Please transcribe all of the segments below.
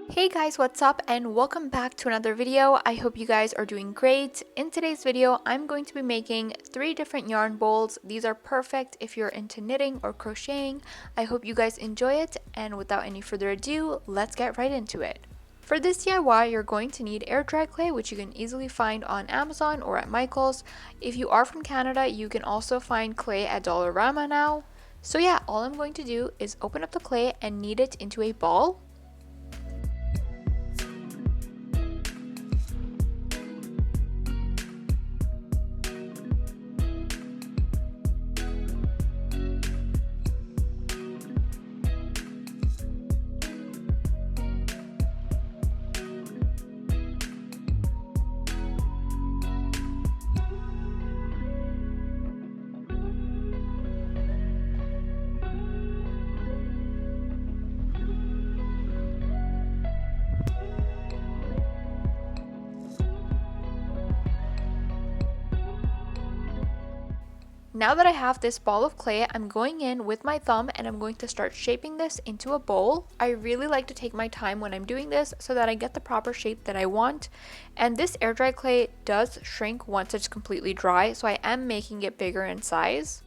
Hey guys, what's up and welcome back to another video. I hope you guys are doing great. In today's video, I'm going to be making 3 different yarn bowls. These are perfect if you're into knitting or crocheting. I hope you guys enjoy it, and without any further ado, let's get right into it. For this DIY, you're going to need air dry clay, which you can easily find on Amazon or at Michael's. If you are from Canada, you can also find clay at Dollarama now. So yeah, all I'm going to do is open up the clay and knead it into a ball. Now that I have this ball of clay, I'm going in with my thumb and I'm going to start shaping this into a bowl. I really like to take my time when I'm doing this so that I get the proper shape that I want. And this air dry clay does shrink once it's completely dry, so I am making it bigger in size.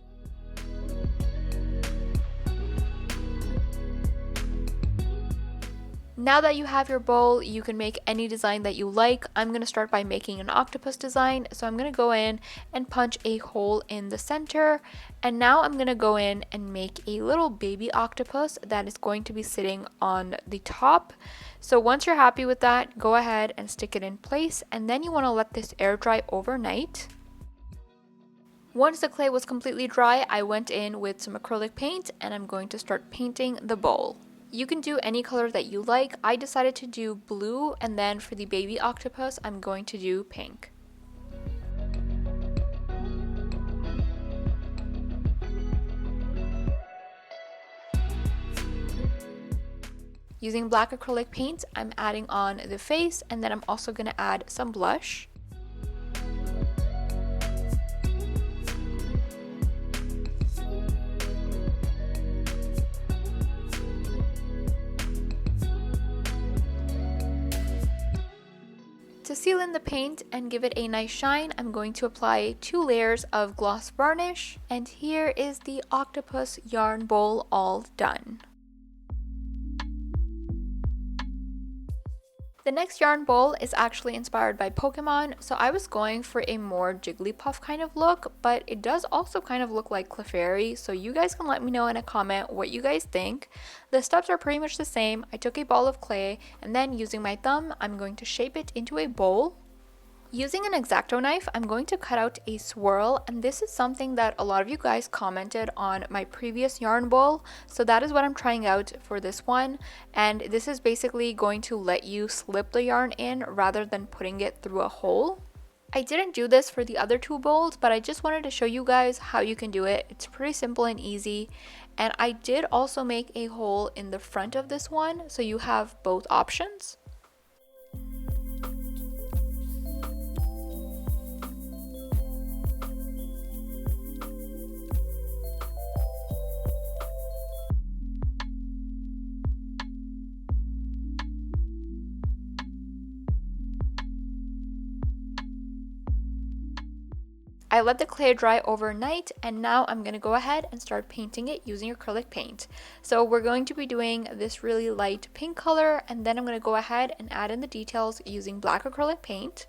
Now that you have your bowl, you can make any design that you like. I'm going to start by making an octopus design. So I'm going to go in and punch a hole in the center. And now I'm going to go in and make a little baby octopus that is going to be sitting on the top. So once you're happy with that, go ahead and stick it in place. And then you want to let this air dry overnight. Once the clay was completely dry, I went in with some acrylic paint and I'm going to start painting the bowl. You can do any color that you like. I decided to do blue, and then for the baby octopus, I'm going to do pink. Using black acrylic paint, I'm adding on the face, and then I'm also going to add some blush. To seal in the paint and give it a nice shine, I'm going to apply 2 layers of gloss varnish, and here is the octopus yarn bowl all done. The next yarn bowl is actually inspired by Pokemon, so I was going for a more Jigglypuff kind of look, but it does also kind of look like Clefairy, so you guys can let me know in a comment what you guys think. The steps are pretty much the same. I took a ball of clay, and then using my thumb, I'm going to shape it into a bowl. Using an X-Acto knife, I'm going to cut out a swirl, and this is something that a lot of you guys commented on my previous yarn bowl, so that is what I'm trying out for this one. And this is basically going to let you slip the yarn in rather than putting it through a hole. I didn't do this for the other 2 bowls, but I just wanted to show you guys how you can do it. It's pretty simple and easy, and I did also make a hole in the front of this one, so you have both options. I let the clay dry overnight, and now I'm going to go ahead and start painting it using acrylic paint. So we're going to be doing this really light pink color, and then I'm going to go ahead and add in the details using black acrylic paint.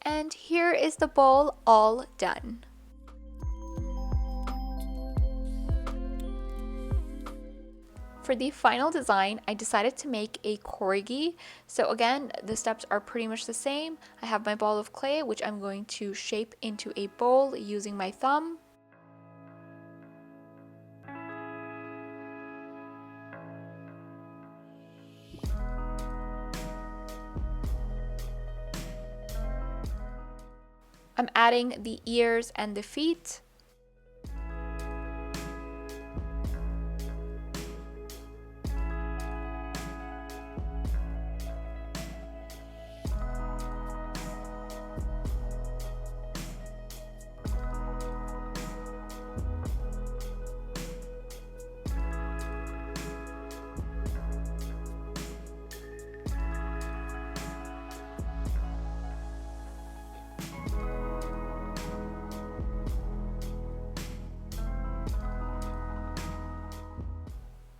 And here is the bowl all done. for the final design, I decided to make a corgi. So again, the steps are pretty much the same. I have my ball of clay, which I'm going to shape into a bowl using my thumb. I'm adding the ears and the feet.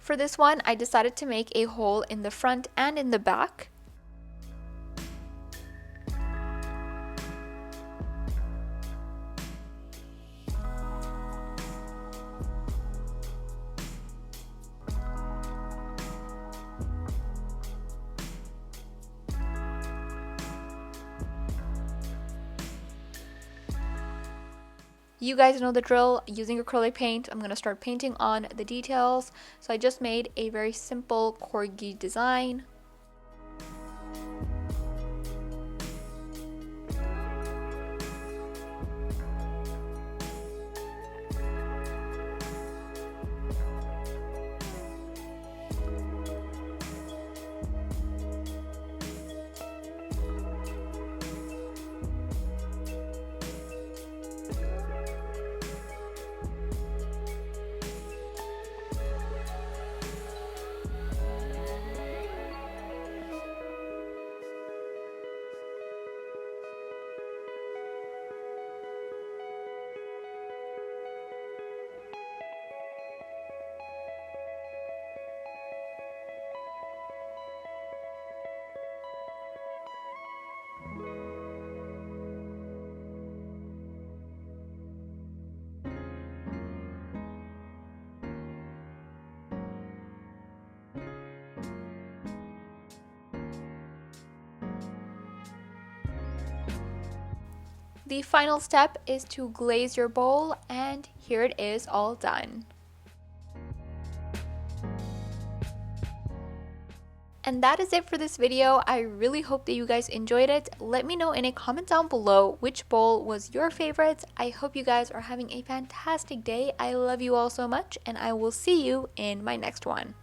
For this one, I decided to make a hole in the front and in the back. You guys know the drill. Using acrylic paint, I'm going to start painting on the details. So I just made a very simple corgi design. The final step is to glaze your bowl, and here it is all done. And that is it for this video. I really hope that you guys enjoyed it. Let me know in a comment down below which bowl was your favorite. I hope you guys are having a fantastic day. I love you all so much, and I will see you in my next one.